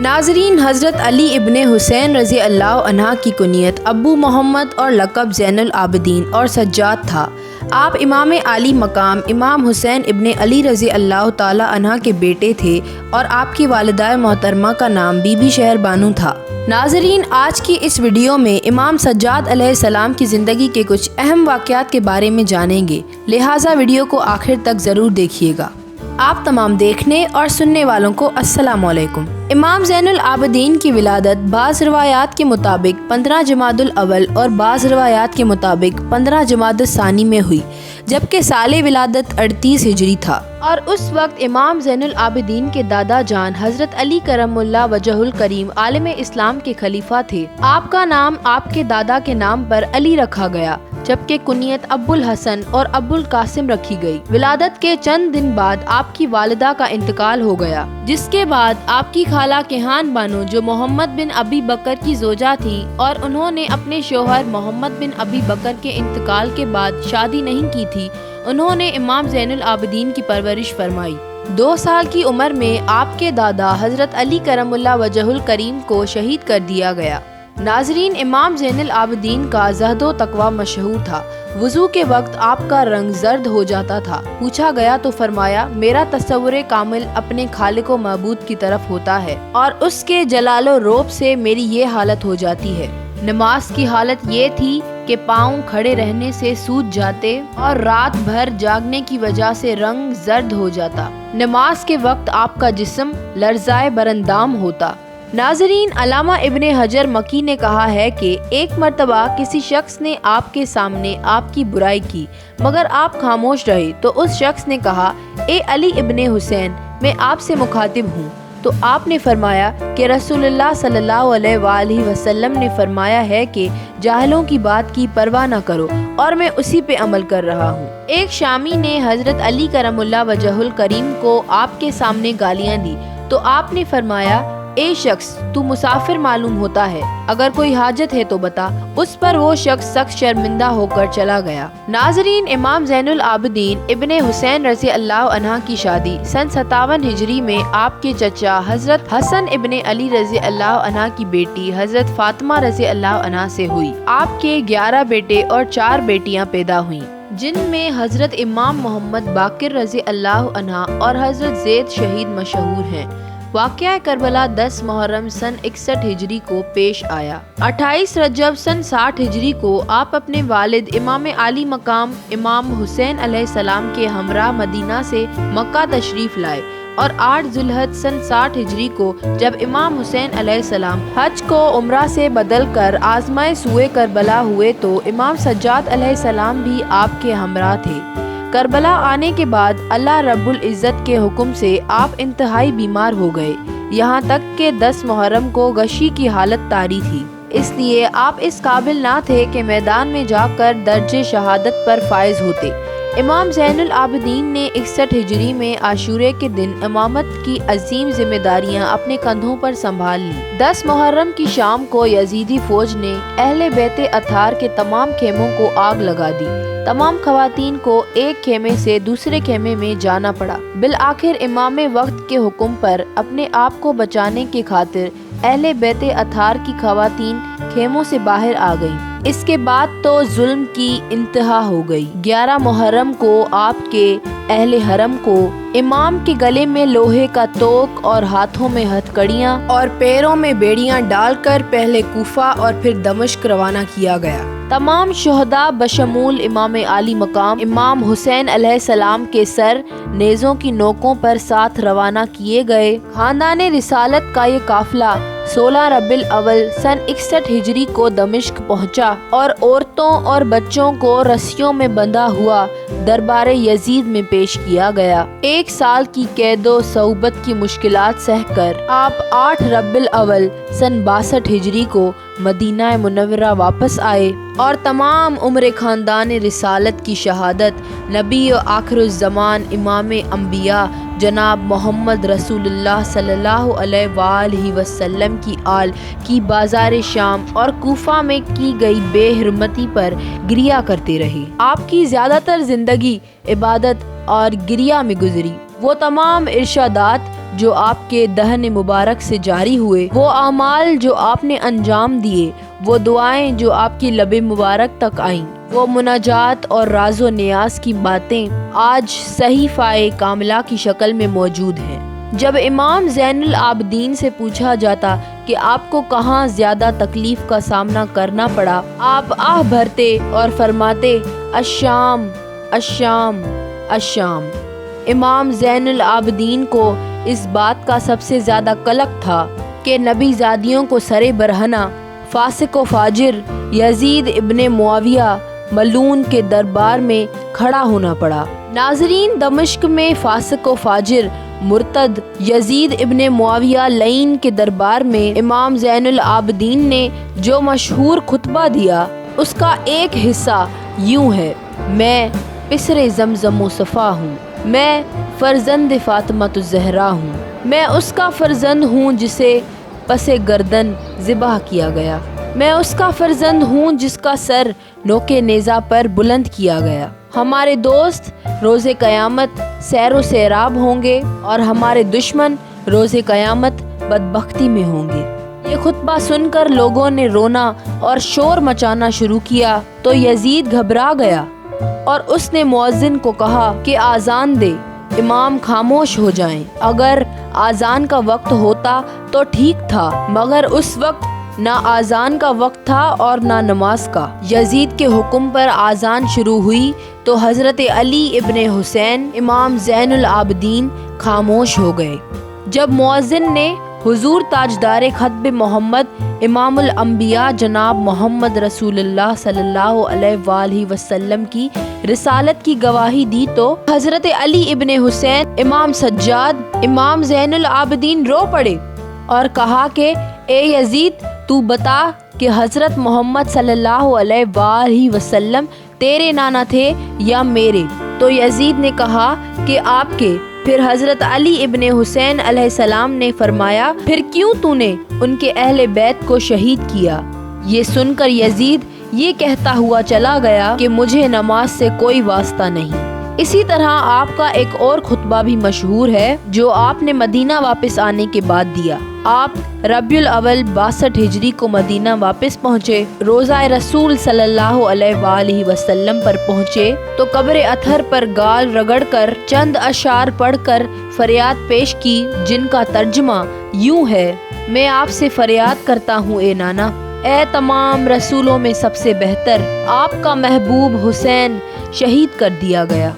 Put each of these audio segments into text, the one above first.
ناظرین، حضرت علی ابن حسین رضی اللہ عنہ کی کنیت ابو محمد اور لقب زین العابدین اور سجاد تھا۔ آپ امام عالی مقام امام حسین ابن علی رضی اللہ تعالی عنہ کے بیٹے تھے اور آپ کی والدہ محترمہ کا نام بی بی شہر بانو تھا۔ ناظرین، آج کی اس ویڈیو میں امام سجاد علیہ السلام کی زندگی کے کچھ اہم واقعات کے بارے میں جانیں گے، لہٰذا ویڈیو کو آخر تک ضرور دیکھیے گا۔ آپ تمام دیکھنے اور سننے والوں کو السلام علیکم۔ امام زین العابدین کی ولادت بعض روایات کے مطابق 15 جمادی الاول اور بعض روایات کے مطابق 15 جمادی الثانی میں ہوئی، جبکہ سال ولادت 38 ہجری تھا، اور اس وقت امام زین العابدین کے دادا جان حضرت علی کرم اللہ وجہ الکریم عالم اسلام کے خلیفہ تھے۔ آپ کا نام آپ کے دادا کے نام پر علی رکھا گیا، جبکہ کنیت ابو الحسن اور ابو القاسم رکھی گئی۔ ولادت کے چند دن بعد آپ کی والدہ کا انتقال ہو گیا، جس کے بعد آپ کی خالہ کیہان بانو، جو محمد بن ابی بکر کی زوجہ تھی اور انہوں نے اپنے شوہر محمد بن ابی بکر کے انتقال کے بعد شادی نہیں کی تھی، انہوں نے امام زین العابدین کی پرورش فرمائی۔ 2 سال کی عمر میں آپ کے دادا حضرت علی کرم اللہ وجہ الکریم کو شہید کر دیا گیا۔ ناظرین، امام زین العابدین کا زہد و تقوی مشہور تھا۔ وضو کے وقت آپ کا رنگ زرد ہو جاتا تھا۔ پوچھا گیا تو فرمایا، میرا تصور کامل اپنے خالق و معبود کی طرف ہوتا ہے اور اس کے جلال و روب سے میری یہ حالت ہو جاتی ہے۔ نماز کی حالت یہ تھی کہ پاؤں کھڑے رہنے سے سوج جاتے اور رات بھر جاگنے کی وجہ سے رنگ زرد ہو جاتا۔ نماز کے وقت آپ کا جسم لرزائے برندام ہوتا۔ ناظرین، علامہ ابن حجر مکی نے کہا ہے کہ ایک مرتبہ کسی شخص نے آپ کے سامنے آپ کی برائی کی، مگر آپ خاموش رہے تو اس شخص نے کہا، اے علی ابن حسین، میں آپ سے مخاطب ہوں۔ تو آپ نے فرمایا کہ رسول اللہ صلی اللہ علیہ وآلہ وسلم نے فرمایا ہے کہ جاہلوں کی بات کی پرواہ نہ کرو، اور میں اسی پہ عمل کر رہا ہوں۔ ایک شامی نے حضرت علی کرم اللہ وجہ الکریم کو آپ کے سامنے گالیاں دی تو آپ نے فرمایا، اے شخص، تو مسافر معلوم ہوتا ہے، اگر کوئی حاجت ہے تو بتا۔ اس پر وہ شخص سخت شرمندہ ہو کر چلا گیا۔ ناظرین، امام زین العابدین ابن حسین رضی اللہ عنہ کی شادی سن 57 ہجری میں آپ کے چچا حضرت حسن ابن علی رضی اللہ عنہ کی بیٹی حضرت فاطمہ رضی اللہ عنہ سے ہوئی۔ آپ کے 11 بیٹے اور 4 بیٹیاں پیدا ہوئیں، جن میں حضرت امام محمد باقر رضی اللہ عنہ اور حضرت زید شہید مشہور ہیں۔ واقعہ کربلا 10 محرم سن 61 ہجری کو پیش آیا۔ 28 رجب سن 60 ہجری کو آپ اپنے والد امام عالی مقام امام حسین علیہ السلام کے ہمراہ مدینہ سے مکہ تشریف لائے، اور 8 ذوالحج سن 60 ہجری کو جب امام حسین علیہ السلام حج کو عمرہ سے بدل کر آزمائے سوئے کربلا ہوئے تو امام سجاد علیہ السلام بھی آپ کے ہمراہ تھے۔ کربلا آنے کے بعد اللہ رب العزت کے حکم سے آپ انتہائی بیمار ہو گئے، یہاں تک کہ 10 محرم کو غشی کی حالت طاری تھی، اس لیے آپ اس قابل نہ تھے کہ میدان میں جا کر درجہ شہادت پر فائز ہوتے۔ امام زین العابدین نے 61 ہجری میں عاشورے کے دن امامت کی عظیم ذمہ داریاں اپنے کندھوں پر سنبھال لیں۔ 10 محرم کی شام کو یزیدی فوج نے اہل بیت اطہار کے تمام خیموں کو آگ لگا دی۔ تمام خواتین کو ایک خیمے سے دوسرے خیمے میں جانا پڑا۔ بالآخر امام وقت کے حکم پر اپنے آپ کو بچانے کی خاطر اہل بیت اطہار کی خواتین خیموں سے باہر آ گئیں۔ اس کے بعد تو ظلم کی انتہا ہو گئی۔ 11 محرم کو آپ کے اہل حرم کو امام کے گلے میں لوہے کا توق اور ہاتھوں میں ہتھکڑیاں اور پیروں میں بیڑیاں ڈال کر پہلے کوفہ اور پھر دمشق روانہ کیا گیا۔ تمام شہداء بشمول امام عالی مقام امام حسین علیہ السلام کے سر نیزوں کی نوکوں پر ساتھ روانہ کیے گئے۔ خاندان رسالت کا یہ قافلہ 16 ربیع الاول سن 61 ہجری کو دمشق پہنچا اور عورتوں اور بچوں کو رسیوں میں بندھا ہوا دربار یزید میں پیش کیا گیا۔ 1 سال کی قید و صعوبت کی مشکلات سہ کر آپ 8 ربیع الاول سن 62 ہجری کو مدینہ منورہ واپس آئے اور تمام عمر خاندان رسالت کی شہادت نبی و آخر الزمان امام انبیاء جناب محمد رسول اللہ صلی اللہ علیہ وآلہ وسلم کی آل کی بازار شام اور کوفہ میں کی گئی بے حرمتی پر گریہ کرتے رہے۔ آپ کی زیادہ تر زندگی عبادت اور گریہ میں گزری۔ وہ تمام ارشادات جو آپ کے دہن مبارک سے جاری ہوئے، وہ اعمال جو آپ نے انجام دیے، وہ دعائیں جو آپ کی لب مبارک تک آئیں، وہ مناجات اور راز و نیاز کی باتیں آج صحیفہ کاملہ کی شکل میں موجود ہیں۔ جب امام زین العابدین سے پوچھا جاتا کہ آپ کو کہاں زیادہ تکلیف کا سامنا کرنا پڑا، آپ آہ بھرتے اور فرماتے الشام الشام الشام۔ امام زین العابدین کو اس بات کا سب سے زیادہ قلق تھا کہ نبی زادیوں کو سرے برہنہ فاسق و فاجر یزید ابن معاویہ ملعون کے دربار میں کھڑا ہونا پڑا۔ ناظرین، دمشق میں فاسق و فاجر مرتد یزید ابن معاویہ لعین کے دربار میں امام زین العابدین نے جو مشہور خطبہ دیا، اس کا ایک حصہ یوں ہے: میں پسر زمزم و صفا ہوں، میں فرزند فاطمۃ الزہرا ہوں، میں اس کا فرزند ہوں جسے پس گردن ذبح کیا گیا، میں اس کا فرزند ہوں جس کا سر نوک نیزہ پر بلند کیا گیا۔ ہمارے دوست روز قیامت سیر و سیراب ہوں گے اور ہمارے دشمن روز قیامت بدبختی میں ہوں گے۔ یہ خطبہ سن کر لوگوں نے رونا اور شور مچانا شروع کیا تو یزید گھبرا گیا اور اس نے مؤذن کو کہا کہ آذان دے، امام خاموش ہو جائیں۔ اگر آذان کا وقت ہوتا تو ٹھیک تھا، مگر اس وقت نہ آذان کا وقت تھا اور نہ نماز کا۔ یزید کے حکم پر آذان شروع ہوئی تو حضرت علی ابن حسین امام زین العابدین خاموش ہو گئے۔ جب مؤذن نے حضور تاجدار خطب محمد امام الانبیاء جناب محمد رسول اللہ صلی اللہ علیہ وآلہ وسلم کی رسالت کی گواہی دی تو حضرت علی ابن حسین امام سجاد امام زین العابدین رو پڑے اور کہا کہ اے یزید، تو بتا کہ حضرت محمد صلی اللہ علیہ وآلہ وسلم تیرے نانا تھے یا میرے؟ تو یزید نے کہا کہ آپ کے۔ پھر حضرت علی ابن حسین علیہ السلام نے فرمایا، پھر کیوں تو نے ان کے اہل بیت کو شہید کیا؟ یہ سن کر یزید یہ کہتا ہوا چلا گیا کہ مجھے نماز سے کوئی واسطہ نہیں۔ اسی طرح آپ کا ایک اور خطبہ بھی مشہور ہے جو آپ نے مدینہ واپس آنے کے بعد دیا۔ آپ ربیع الاول 62 ہجری کو مدینہ واپس پہنچے۔ روضہ رسول صلی اللہ علیہ وآلہ وسلم پر پہنچے تو قبر اطہر پر گال رگڑ کر چند اشعار پڑھ کر فریاد پیش کی، جن کا ترجمہ یوں ہے: میں آپ سے فریاد کرتا ہوں اے نانا، اے تمام رسولوں میں سب سے بہتر، آپ کا محبوب حسین شہید کر دیا گیا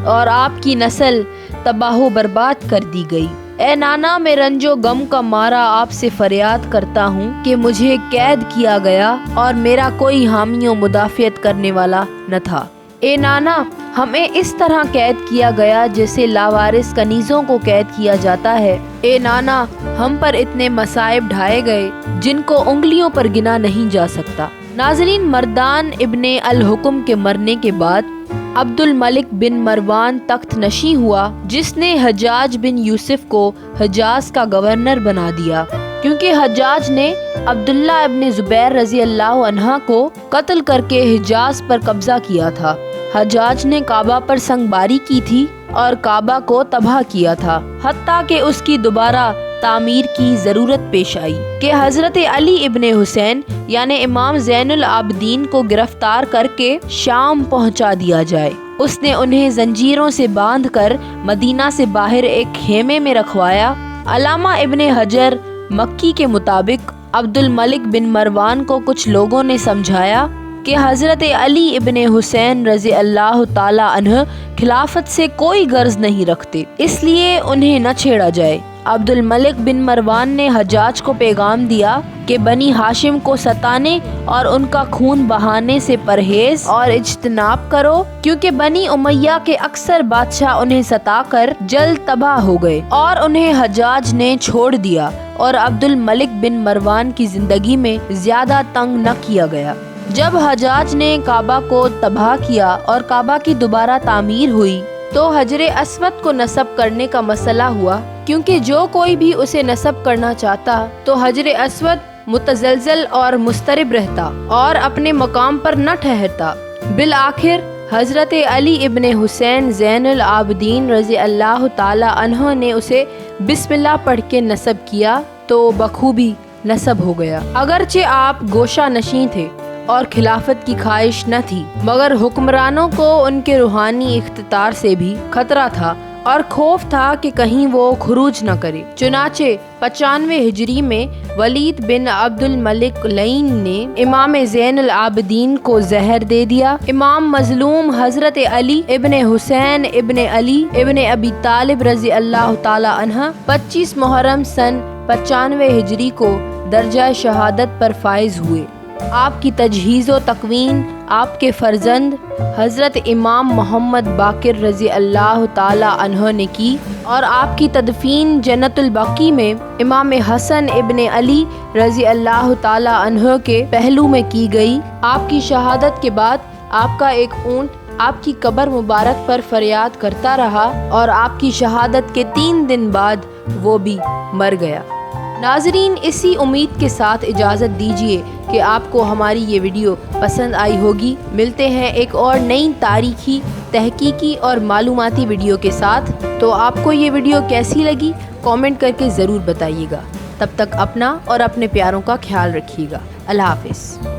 اور آپ کی نسل تباہ و برباد کر دی گئی۔ اے نانا، میں رنج و غم کا مارا آپ سے فریاد کرتا ہوں کہ مجھے قید کیا گیا اور میرا کوئی حامی و مدافعت کرنے والا نہ تھا۔ اے نانا، ہمیں اس طرح قید کیا گیا جیسے لاوارث کنیزوں کو قید کیا جاتا ہے۔ اے نانا، ہم پر اتنے مصائب ڈھائے گئے جن کو انگلیوں پر گنا نہیں جا سکتا۔ ناظرین، مردان ابن الحکم کے مرنے کے بعد عبد الملک بن مروان تخت نشین ہوا، جس نے حجاج بن یوسف کو حجاز کا گورنر بنا دیا، کیونکہ حجاج نے عبداللہ ابن زبیر رضی اللہ عنہ کو قتل کر کے حجاز پر قبضہ کیا تھا۔ حجاج نے کعبہ پر سنگباری کی تھی اور کعبہ کو تباہ کیا تھا، حتیٰ کہ اس کی دوبارہ تعمیر کی ضرورت پیش آئی کہ حضرت علی ابن حسین یعنی امام زین العابدین کو گرفتار کر کے شام پہنچا دیا جائے۔ اس نے انہیں زنجیروں سے باندھ کر مدینہ سے باہر ایک خیمے میں رکھوایا۔ علامہ ابن حجر مکی کے مطابق عبد الملک بن مروان کو کچھ لوگوں نے سمجھایا کہ حضرت علی ابن حسین رضی اللہ تعالی عنہ خلافت سے کوئی غرض نہیں رکھتے، اس لیے انہیں نہ چھیڑا جائے۔ عبد الملک بن مروان نے حجاج کو پیغام دیا کہ بنی ہاشم کو ستانے اور ان کا خون بہانے سے پرہیز اور اجتناب کرو، کیونکہ بنی امیہ کے اکثر بادشاہ انہیں ستا کر جلد تباہ ہو گئے اور انہیں حجاج نے چھوڑ دیا، اور عبد الملک بن مروان کی زندگی میں زیادہ تنگ نہ کیا گیا۔ جب حجاج نے کعبہ کو تباہ کیا اور کعبہ کی دوبارہ تعمیر ہوئی تو حجر اسود کو نصب کرنے کا مسئلہ ہوا، کیونکہ جو کوئی بھی اسے نصب کرنا چاہتا تو حجر اسود متزلزل اور مضطرب رہتا اور اپنے مقام پر نہ ٹھہرتا۔ بالآخر حضرت علی ابن حسین زین العابدین رضی اللہ تعالی عنہ نے اسے بسم اللہ پڑھ کے نسب کیا تو بخوبی نسب ہو گیا۔ اگرچہ آپ گوشہ نشین تھے اور خلافت کی خواہش نہ تھی، مگر حکمرانوں کو ان کے روحانی اقتدار سے بھی خطرہ تھا اور خوف تھا کہ کہیں وہ خروج نہ کرے۔ چنانچہ 95 ہجری میں ولید بن عبد الملک لعین نے امام زین العابدین کو زہر دے دیا۔ امام مظلوم حضرت علی ابن حسین ابن علی ابن ابی طالب رضی اللہ تعالی عنہ 25 محرم سن 95 ہجری کو درجہ شہادت پر فائز ہوئے۔ آپ کی تجہیز و تکوین آپ کے فرزند حضرت امام محمد باقر رضی اللہ تعالی عنہ نے کی اور آپ کی تدفین جنت البقیع میں امام حسن ابن علی رضی اللہ تعالی عنہ کے پہلو میں کی گئی۔ آپ کی شہادت کے بعد آپ کا ایک اونٹ آپ کی قبر مبارک پر فریاد کرتا رہا اور آپ کی شہادت کے 3 دن بعد وہ بھی مر گیا۔ ناظرین، اسی امید کے ساتھ اجازت دیجیے کہ آپ کو ہماری یہ ویڈیو پسند آئی ہوگی۔ ملتے ہیں ایک اور نئی تاریخی، تحقیقی اور معلوماتی ویڈیو کے ساتھ۔ تو آپ کو یہ ویڈیو کیسی لگی کامنٹ کر کے ضرور بتائیے گا۔ تب تک اپنا اور اپنے پیاروں کا خیال رکھیے گا۔ اللہ حافظ۔